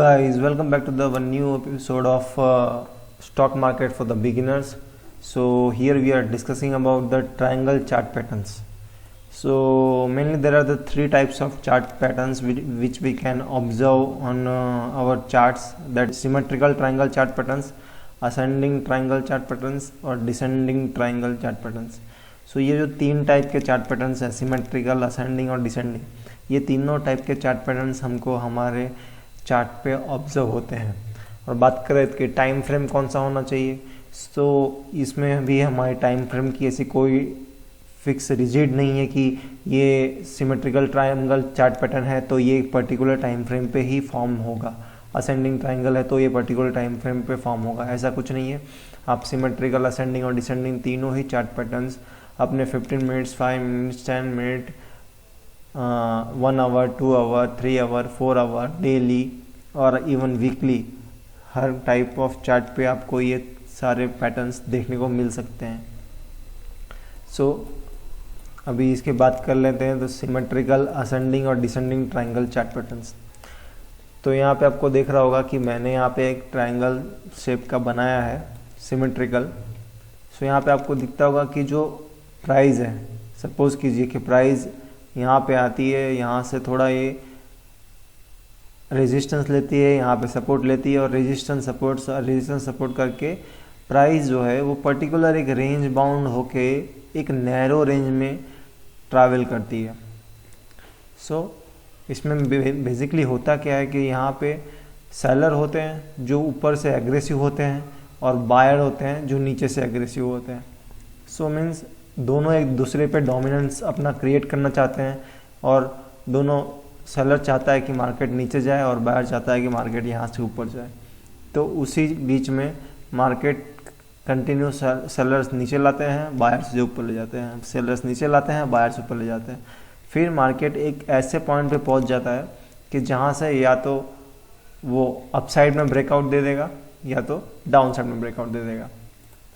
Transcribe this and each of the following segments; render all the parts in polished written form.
guys, welcome back to the one new episode of stock market for the beginners. So here we are discussing about the triangle chart patterns. So mainly there are the three types of chart patterns which we can observe on our charts, that symmetrical triangle chart patterns, ascending triangle chart patterns और descending triangle chart patterns. So ये जो तीन type के chart patterns हैं, symmetrical, ascending और descending, ये तीनों type के चार्ट पैटर्न्स हमको हमारे चार्ट पे ऑब्जर्व होते हैं। और बात करें कि टाइम फ्रेम कौन सा होना चाहिए, तो इसमें भी हमारे टाइम फ्रेम की ऐसी कोई फिक्स रिजिड नहीं है कि ये सिमेट्रिकल ट्रायंगल चार्ट पैटर्न है तो ये एक पर्टिकुलर टाइम फ्रेम पे ही फॉर्म होगा, असेंडिंग ट्रायंगल है तो ये पर्टिकुलर टाइम फ्रेम पे फॉर्म होगा, ऐसा कुछ नहीं है। आप सिमेट्रिकल, असेंडिंग और डिसेंडिंग तीनों ही चार्ट पैटर्न्स अपने 15 minutes, 5 minutes, 10 minute, 1 hour, 2 hour, 3 hour, 4 hour, daily और इवन वीकली, हर टाइप ऑफ चार्ट पे आपको ये सारे पैटर्न्स देखने को मिल सकते हैं। सो अभी इसके बात कर लेते हैं तो सिमेट्रिकल, असेंडिंग और डिसेंडिंग ट्रायंगल चार्ट पैटर्न्स। तो यहाँ पे आपको देख रहा होगा कि मैंने यहाँ पे एक ट्रायंगल शेप का बनाया है सिमेट्रिकल। सो यहाँ पे आपको दिखता होगा कि जो प्राइस है, सपोज कीजिए कि प्राइस यहाँ पे आती है, यहाँ से थोड़ा ये रेजिस्टेंस लेती है, यहाँ पे सपोर्ट लेती है और रेजिस्टेंस सपोर्ट करके प्राइस जो है वो पर्टिकुलर एक रेंज बाउंड होके एक नैरो रेंज में ट्रैवल करती है। सो इसमें बेसिकली होता क्या है कि यहाँ पे सेलर होते हैं जो ऊपर से एग्रेसिव होते हैं और बायर होते हैं जो नीचे से एग्रेसिव होते हैं। सो मीन्स दोनों एक दूसरे पे डोमिनेंस अपना क्रिएट करना चाहते हैं और दोनों, सेलर चाहता है कि मार्केट नीचे जाए और बायर चाहता है कि मार्केट यहाँ से ऊपर जाए। तो उसी बीच में मार्केट कंटिन्यू सेलर्स नीचे लाते हैं, बायर्स जो ऊपर ले जाते हैं, सेलर्स नीचे लाते हैं, बायर्स ऊपर ले जाते हैं। फिर मार्केट एक ऐसे पॉइंट पे पहुंच जाता है कि जहाँ से या तो वो अपसाइड में ब्रेकआउट दे देगा या तो डाउन साइड में ब्रेकआउट दे देगा।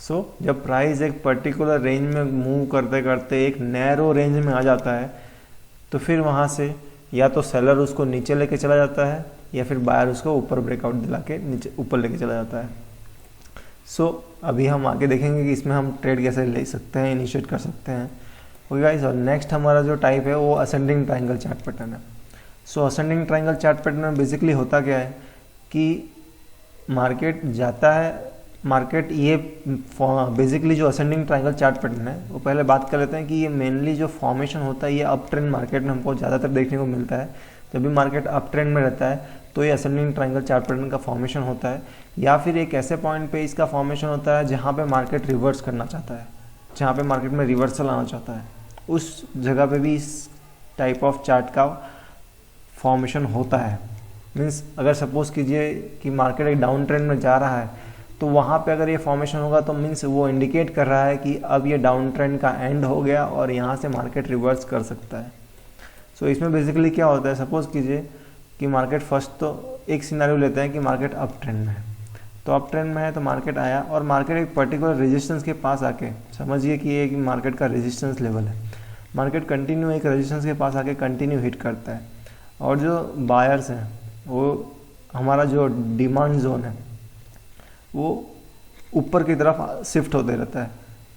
सो जब प्राइस एक पर्टिकुलर रेंज में मूव करते करते एक नैरो रेंज में आ जाता है तो फिर वहाँ से या तो सेलर उसको नीचे लेके चला जाता है या फिर बायर उसको ऊपर ब्रेकआउट दिला के नीचे ऊपर लेके चला जाता है। सो अभी हम आगे देखेंगे कि इसमें हम ट्रेड कैसे ले सकते हैं, इनिशिएट कर सकते हैं। ओके गाइस, और नेक्स्ट हमारा जो टाइप है वो असेंडिंग ट्रायंगल चार्ट पैटर्न है। सो असेंडिंग ट्रायंगल चार्ट पैटर्न में बेसिकली होता क्या है कि मार्केट जाता है, मार्केट ये बेसिकली जो असेंडिंग ट्रायंगल चार्ट पैटर्न है वो पहले बात कर लेते हैं कि ये मेनली जो फॉर्मेशन होता है ये अप ट्रेंड मार्केट में हमको ज़्यादातर देखने को मिलता है। जब भी मार्केट अप ट्रेंड में रहता है तो ये असेंडिंग ट्रायंगल चार्ट पैटर्न का फॉर्मेशन होता है, या फिर एक ऐसे पॉइंट पे इसका फॉर्मेशन होता है जहाँ पे मार्केट रिवर्स करना चाहता है, जहाँ पे मार्केट में रिवर्सल आना चाहता है, उस जगह पे भी इस टाइप ऑफ चार्ट का फॉर्मेशन होता है। मीन्स अगर सपोज कीजिए कि मार्केट एक डाउन ट्रेंड में जा रहा है तो वहाँ पे अगर ये फॉर्मेशन होगा तो मीन्स वो इंडिकेट कर रहा है कि अब ये डाउन ट्रेंड का एंड हो गया और यहाँ से मार्केट रिवर्स कर सकता है। सो इसमें बेसिकली क्या होता है, सपोज कीजिए कि मार्केट फर्स्ट तो एक सिनेरियो लेते हैं कि मार्केट अप ट्रेंड में है, तो अप ट्रेंड में है तो मार्केट आया और मार्केट एक पर्टिकुलर रेजिस्टेंस के पास आके, समझिए कि ये मार्केट का रेजिस्टेंस लेवल है, मार्केट कंटिन्यू एक रेजिस्टेंस के पास आके कंटिन्यू हिट करता है और जो बायर्स हैं वो, हमारा जो डिमांड जोन है वो ऊपर की तरफ शिफ्ट होते रहता है।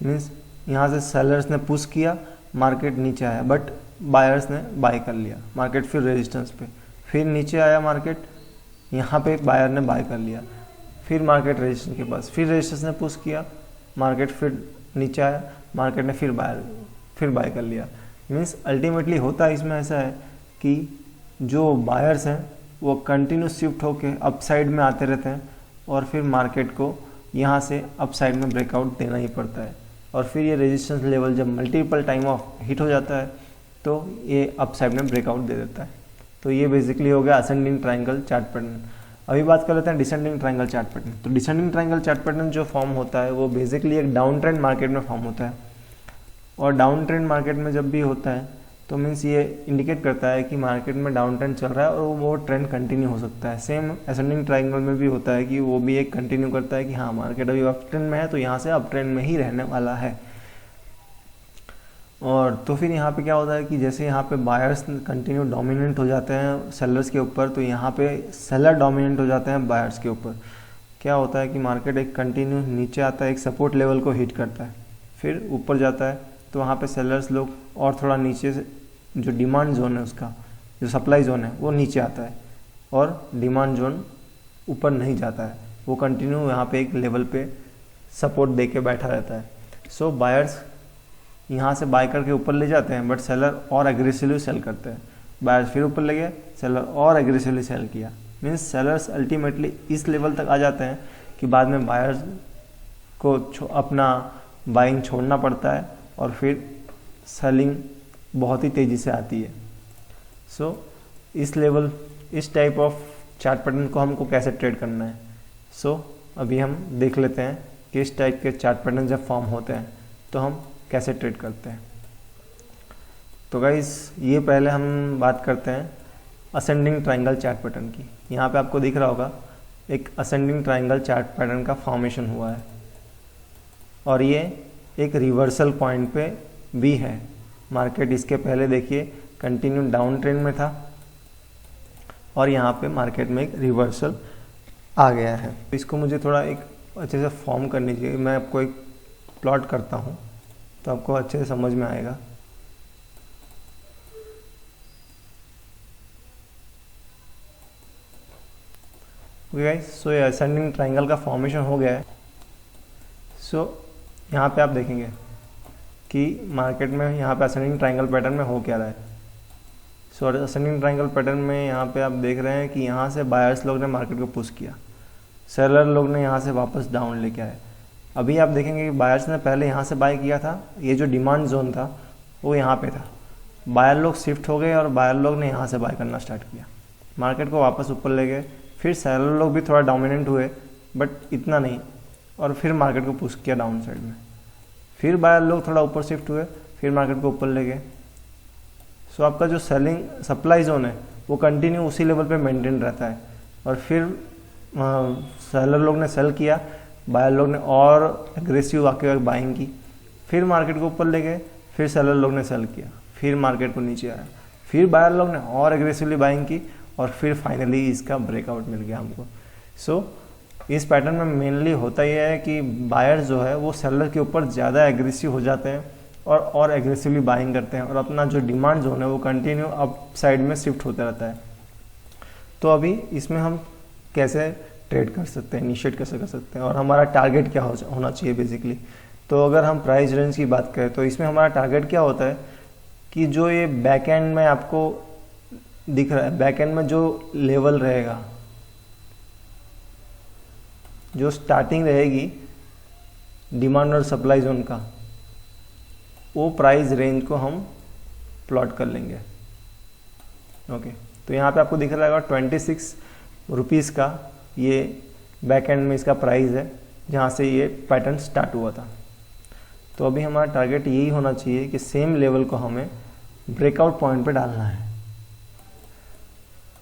मीन्स यहाँ से सेलर्स ने पुश किया, मार्केट नीचे आया बट बायर्स ने बाय कर लिया, मार्केट फिर रेजिस्टेंस पे, फिर नीचे आया मार्केट, यहाँ पे बायर ने बाय कर लिया, फिर मार्केट रेजिस्टेंस के पास, फिर रेजिस्टेंस ने पुश किया, मार्केट फिर नीचे आया, मार्केट ने फिर बाय कर लिया। मीन्स अल्टीमेटली होता इसमें ऐसा है कि जो बायर्स हैं वो कंटिन्यू शिफ्ट होके अपसाइड में आते रहते हैं और फिर मार्केट को यहाँ से अपसाइड में ब्रेकआउट देना ही पड़ता है और फिर ये रेजिस्टेंस लेवल जब मल्टीपल टाइम ऑफ हिट हो जाता है तो ये अपसाइड में ब्रेकआउट दे देता है। तो ये बेसिकली हो गया असेंडिंग ट्रायंगल चार्ट पैटर्न। अभी बात कर लेते हैं डिसेंडिंग ट्रायंगल चार्ट पैटर्न। तो डिसेंडिंग ट्रायंगल चार्ट पैटर्न जो फॉर्म होता है वो बेसिकली एक डाउन ट्रेंड मार्केट में फॉर्म होता है और डाउन ट्रेंड मार्केट में जब भी होता है तो मीन्स ये इंडिकेट करता है कि मार्केट में डाउन ट्रेंड चल रहा है और वो ट्रेंड कंटिन्यू हो सकता है। सेम असेंडिंग ट्रायंगल में भी होता है कि वो भी एक कंटिन्यू करता है कि हाँ मार्केट अभी अप ट्रेंड में है तो यहाँ से अप ट्रेंड में ही रहने वाला है। और तो फिर यहाँ पे क्या होता है कि जैसे यहाँ पे बायर्स कंटिन्यू डोमिनेंट हो जाते हैं सेलर्स के ऊपर, तो यहाँ पे सेलर डोमिनेंट हो जाते हैं बायर्स के ऊपर। क्या होता है कि मार्केट एक कंटिन्यू नीचे आता है, एक सपोर्ट लेवल को हिट करता है, फिर ऊपर जाता है, तो वहाँ पे सेलर्स लोग और थोड़ा नीचे से जो डिमांड जोन है उसका, जो सप्लाई जोन है वो नीचे आता है, और डिमांड जोन ऊपर नहीं जाता है, वो कंटिन्यू यहाँ पे एक लेवल पे सपोर्ट दे के बैठा रहता है। सो बायर्स यहाँ से बाय करके ऊपर ले जाते हैं, बट सेलर और एग्रेसिवली सेल करते हैं। बायर्स फिर ऊपर ले गए, सेलर और एग्रेसिवली सेल किया, मीन्स सेलर्स अल्टीमेटली इस लेवल तक आ जाते हैं कि बाद में बायर्स को अपना बाइंग छोड़ना पड़ता है, और फिर सेलिंग बहुत ही तेज़ी से आती है। सो इस टाइप ऑफ चार्ट पैटर्न को हमको कैसे ट्रेड करना है। अभी हम देख लेते हैं कि इस टाइप के चार्ट पैटर्न जब फॉर्म होते हैं तो हम कैसे ट्रेड करते हैं। तो गाइस ये पहले हम बात करते हैं असेंडिंग ट्रायंगल चार्ट पैटर्न की। यहाँ पे आपको दिख रहा होगा एक असेंडिंग ट्रायंगल चार्ट पैटर्न का फॉर्मेशन हुआ है, और ये एक रिवर्सल पॉइंट पे भी है। मार्केट इसके पहले देखिए कंटिन्यू डाउन ट्रेंड में था, और यहाँ पे मार्केट में एक रिवर्सल आ गया है। इसको मुझे थोड़ा एक अच्छे से फॉर्म करनी चाहिए। मैं आपको एक प्लॉट करता हूँ तो आपको अच्छे से समझ में आएगा। ओके गाइस, सो ये असेंडिंग ट्रायंगल का फॉर्मेशन हो गया है। यहाँ पे आप देखेंगे कि मार्केट में यहाँ पे असेंडिंग ट्रायंगल पैटर्न में हो क्या रहा है। असेंडिंग ट्रायंगल पैटर्न में यहाँ पे आप देख रहे हैं कि यहाँ से बायर्स लोग ने मार्केट को पुश किया, सेलर लोग ने यहाँ से वापस डाउन लेके आए। अभी आप देखेंगे कि बायर्स ने पहले यहाँ से बाय किया था, ये जो डिमांड जोन था वो यहाँ पे था, बायर लोग शिफ्ट हो गए और बायर लोग ने यहाँ से बाय करना स्टार्ट किया, मार्केट को वापस ऊपर ले गए। फिर सेलर लोग भी थोड़ा डोमिनेंट हुए बट इतना नहीं, और फिर मार्केट को पुश किया डाउन साइड में। फिर बायर लोग थोड़ा ऊपर शिफ्ट हुए, फिर मार्केट को ऊपर ले गए। आपका जो सेलिंग सप्लाई जोन है वो कंटिन्यू उसी लेवल पे मेंटेन रहता है, और फिर सेलर लोग ने सेल किया, बायर लोग ने और एग्रेसिव आके बाइंग की, फिर मार्केट को ऊपर ले गए, फिर सेलर लोग ने सेल किया, फिर मार्केट को नीचे आया, फिर बायर लोग ने और एग्रेसिवली बाइंग की, और फिर फाइनली इसका ब्रेकआउट मिल गया हमको। इस पैटर्न में मेनली होता यह है कि बायर जो है वो सेलर के ऊपर ज़्यादा एग्रेसिव हो जाते हैं और एग्रेसिवली बाइंग करते हैं, और अपना जो डिमांड जोन है वो कंटिन्यू अप साइड में शिफ्ट होता रहता है। तो अभी इसमें हम कैसे ट्रेड कर सकते हैं, इनिशिएट कैसे कर सकते हैं, और हमारा टारगेट क्या होना चाहिए बेसिकली। तो अगर हम प्राइस रेंज की बात करें तो इसमें हमारा टारगेट क्या होता है कि जो ये बैक एंड में आपको दिख रहा है, बैक एंड में जो लेवल रहेगा, जो स्टार्टिंग रहेगी डिमांड और सप्लाई जोन का, वो प्राइस रेंज को हम प्लॉट कर लेंगे। ओके, तो यहाँ पे आपको दिख रहा है 26 रुपीज़ का ये बैक एंड में इसका प्राइस है, जहाँ से ये पैटर्न स्टार्ट हुआ था। तो अभी हमारा टारगेट यही होना चाहिए कि सेम लेवल को हमें ब्रेकआउट पॉइंट पे डालना है।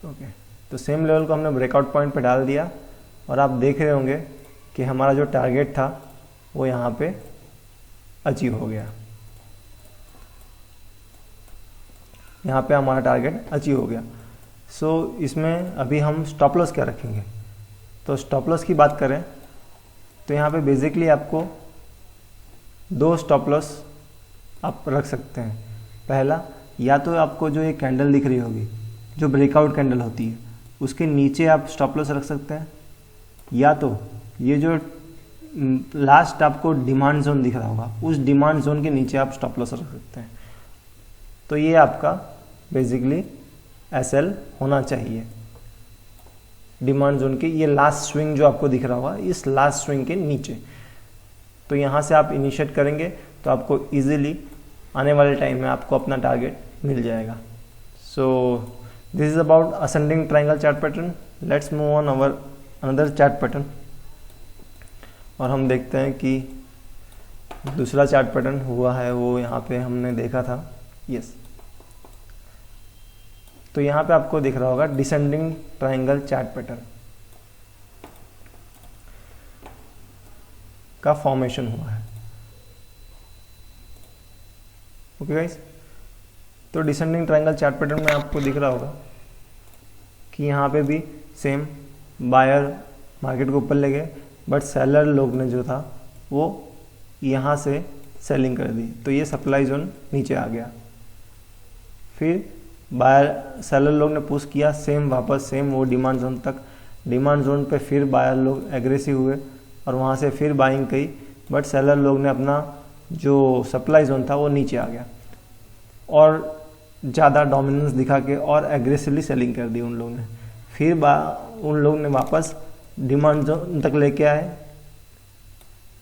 ओके, तो सेम लेवल को हमने ब्रेकआउट पॉइंट पे डाल दिया, और आप देख रहे होंगे कि हमारा जो टारगेट था वो यहाँ पे अचीव हो गया। यहाँ पे हमारा टारगेट अचीव हो गया। इसमें अभी हम स्टॉप लॉस क्या रखेंगे। तो स्टॉप लॉस की बात करें तो यहाँ पे बेसिकली आपको 2 स्टॉप लॉस आप रख सकते हैं। पहला, या तो आपको जो ये कैंडल दिख रही होगी, जो ब्रेकआउट कैंडल होती है, उसके नीचे आप स्टॉप लॉस रख सकते हैं, या तो ये जो लास्ट आपको डिमांड जोन दिख रहा होगा, उस डिमांड जोन के नीचे आप स्टॉप लॉस रख सकते हैं। तो ये आपका बेसिकली एसएल होना चाहिए डिमांड जोन की, ये लास्ट स्विंग जो आपको दिख रहा होगा, इस लास्ट स्विंग के नीचे। तो यहाँ से आप इनिशिएट करेंगे तो आपको इजीली आने वाले टाइम में आपको अपना टारगेट मिल जाएगा। This is about ascending triangle chart pattern. Let's move on our another chart pattern, और हम देखते हैं कि दूसरा चार्ट पैटर्न हुआ है वो यहाँ पे हमने देखा था। यस, तो यहाँ पे आपको दिख रहा होगा डिसेंडिंग ट्रायंगल चार्ट पैटर्न का फॉर्मेशन हुआ है। ओके गाइस, तो डिसेंडिंग ट्रायंगल चार्ट पैटर्न में आपको दिख रहा होगा कि यहाँ पे भी सेम बायर मार्केट को ऊपर ले गए, बट सेलर लोग ने जो था वो यहाँ से सेलिंग कर दी, तो ये सप्लाई जोन नीचे आ गया। फिर बायर सेलर लोग ने पुश किया सेम वापस सेम वो डिमांड जोन तक, डिमांड जोन पे फिर बायर लोग एग्रेसिव हुए और वहाँ से फिर बाइंग की, बट सेलर लोग ने अपना जो सप्लाई जोन था वो नीचे आ गया और ज़्यादा डोमिनेंस दिखा के और एग्रेसिवली सेलिंग कर दी उन लोग ने। फिर उन लोग ने वापस डिमांड जोन तक लेके आए,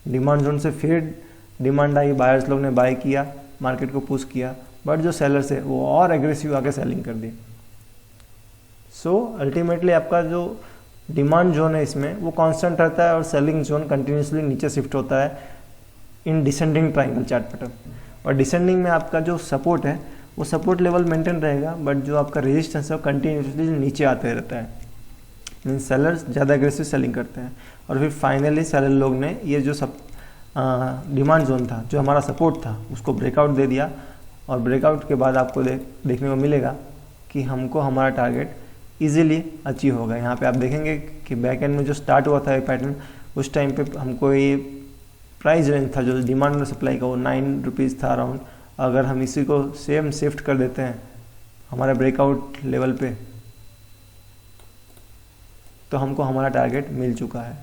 डिमांड जोन से फिर डिमांड आई, बायर्स लोग ने बाय किया, मार्केट को पुश किया, बट जो सेलर्स है वो और एग्रेसिव आके सेलिंग कर दी। सो अल्टीमेटली आपका जो डिमांड जोन है इसमें वो कांस्टेंट रहता है और सेलिंग जोन कंटिन्यूसली नीचे शिफ्ट होता है in descending triangle chart pattern. और डिसेंडिंग में आपका जो सपोर्ट है वो सपोर्ट लेवल मेंटेन रहेगा, बट जो आपका रेजिस्टेंस है वो कंटिन्यूसली नीचे आते रहता है, मीन सेलर्स ज़्यादा एग्रेसिव सेलिंग करते हैं। और फिर फाइनली सेलर लोग ने ये जो डिमांड जोन था, जो हमारा सपोर्ट था, उसको ब्रेकआउट दे दिया और ब्रेकआउट के बाद आपको देखने को मिलेगा कि हमको हमारा टारगेट इजीली अचीव होगा। यहाँ पे आप देखेंगे कि बैक एंड में जो स्टार्ट हुआ था ये पैटर्न, उस टाइम पे हमको ये प्राइस रेंज था जो डिमांड और सप्लाई का वो 9 रुपीज़ था अराउंड। अगर हम इसी को सेम शिफ्ट कर देते हैं हमारे ब्रेकआउट लेवल पे तो हमको हमारा टारगेट मिल चुका है,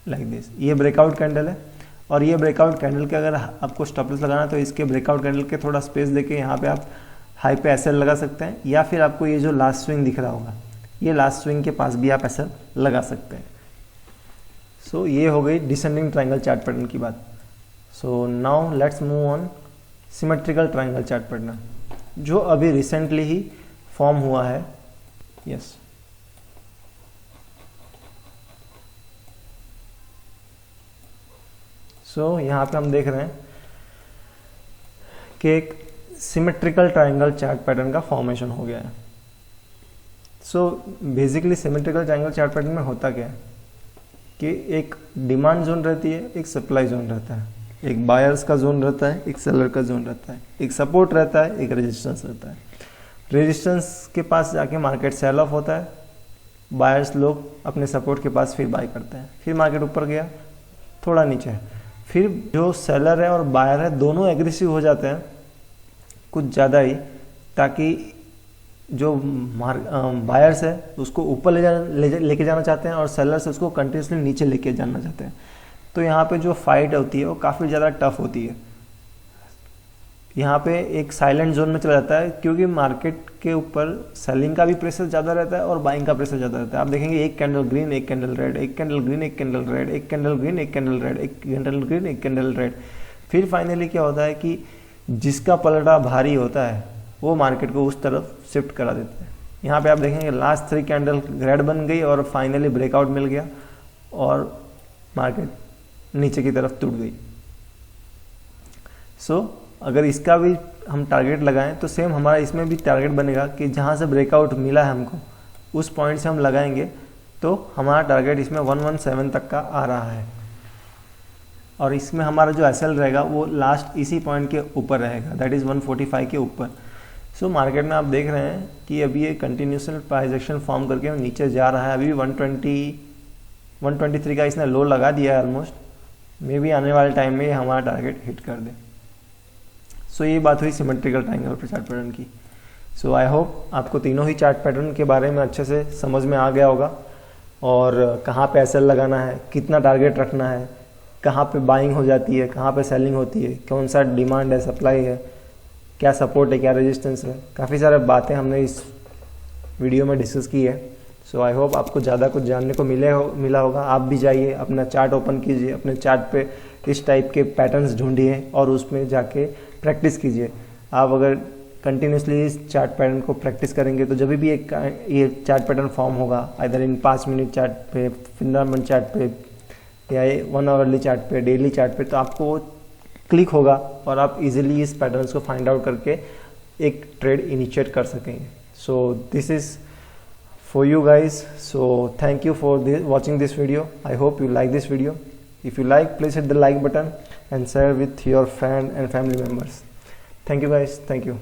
लाइक दिस। ये ब्रेकआउट कैंडल है और ये ब्रेकआउट कैंडल के अगर आपको स्टॉप लॉस लगाना तो इसके ब्रेकआउट कैंडल के थोड़ा स्पेस देके यहाँ पे आप हाई पे एसएल लगा सकते हैं, या फिर आपको ये जो लास्ट स्विंग दिख रहा होगा ये लास्ट स्विंग के पास भी आप एसएल लगा सकते हैं। सो ये हो गई डिसेंडिंग ट्रायंगल चार्ट पैटर्न की बात। So now let's move on symmetrical triangle chart pattern, जो अभी रिसेंटली ही फॉर्म हुआ है। यस, सो यहाँ पे हम देख रहे हैं कि एक सिमेट्रिकल ट्रायंगल चार्ट पैटर्न का फॉर्मेशन हो गया है। So basically symmetrical triangle chart pattern में होता क्या है कि एक डिमांड जोन रहती है, एक सप्लाई जोन रहता है, एक बायर्स का जोन रहता है, एक सेलर का जोन रहता है, एक सपोर्ट रहता है, एक रेजिस्टेंस रहता है। रेजिस्टेंस के पास जाके मार्केट सेल ऑफ होता है, बायर्स लोग अपने सपोर्ट के पास फिर बाय करते हैं, फिर मार्केट ऊपर गया थोड़ा नीचे, फिर जो सेलर है और बायर है दोनों एग्रेसिव हो जाते हैं कुछ ज़्यादा ही, ताकि जो बायर्स है उसको ऊपर लेके जाना चाहते हैं और सेलर्स उसको कंटिन्यूसली नीचे लेके जाना चाहते हैं। तो यहाँ पे जो फाइट होती है वो काफ़ी ज़्यादा टफ होती है। यहाँ पे एक साइलेंट जोन में चला जाता है क्योंकि मार्केट के ऊपर सेलिंग का भी प्रेशर ज़्यादा रहता है और बाइंग का प्रेशर ज़्यादा रहता है। आप देखेंगे एक कैंडल ग्रीन, एक कैंडल रेड, एक कैंडल ग्रीन, एक कैंडल रेड, एक कैंडल ग्रीन, एक कैंडल रेड, एक कैंडल ग्रीन, एक कैंडल रेड। फिर फाइनली क्या होता है कि जिसका पलड़ा भारी होता है वो मार्केट को उस तरफ शिफ्ट करा देते हैं। यहाँ पे आप देखेंगे लास्ट 3 कैंडल रेड बन गई और फाइनली ब्रेकआउट मिल गया और मार्केट नीचे की तरफ टूट गई। सो अगर इसका भी हम टारगेट लगाएं तो सेम हमारा इसमें भी टारगेट बनेगा कि जहाँ से ब्रेकआउट मिला है हमको उस पॉइंट से हम लगाएंगे तो हमारा टारगेट इसमें 117 तक का आ रहा है और इसमें हमारा जो एसएल रहेगा वो लास्ट इसी पॉइंट के ऊपर रहेगा, दैट इज़ 145 के ऊपर। सो मार्केट में आप देख रहे हैं कि अभी ये कंटिन्यूसल प्राइस एक्शन फॉर्म करके नीचे जा रहा है। अभी 123 का इसने लो लगा दिया है ऑलमोस्ट, मे बी आने वाले टाइम में हमारा टारगेट हिट कर दे। सो ये बात हुई सिमेट्रिकल ट्रायंगल चार्ट पैटर्न की। सो आई होप आपको तीनों ही चार्ट पैटर्न के बारे में अच्छे से समझ में आ गया होगा और कहाँ पे एसएल लगाना है, कितना टारगेट रखना है, कहाँ पे बाइंग हो जाती है, कहाँ पे सेलिंग होती है, कौन सा डिमांड है, सप्लाई है, क्या सपोर्ट है, क्या रेजिस्टेंस है। काफ़ी सारे बातें हमने इस वीडियो में डिस्कस की है। सो आई होप आपको ज़्यादा कुछ जानने को मिला होगा। आप भी जाइए अपना चार्ट ओपन कीजिए, अपने चार्ट पे इस टाइप के पैटर्न्स ढूंढिए और उसमें जाके प्रैक्टिस कीजिए। आप अगर कंटिन्यूसली इस चार्ट पैटर्न को प्रैक्टिस करेंगे तो जब भी एक ये चार्ट पैटर्न फॉर्म होगा, आइदर इन 5 मिनट चार्ट पे, 15 मिनट चार्ट पे या 1 आवरली चार्ट पे, डेली चार्ट पे, तो आपको वो क्लिक होगा और आप इजीली इस पैटर्न्स को फाइंड आउट करके एक ट्रेड इनिशिएट कर सकेंगे। So this is for you guys. So thank you for watching this video. I hope you like this video. If you like, please hit the like button and share with your friend and family members. Thank you guys. Thank you.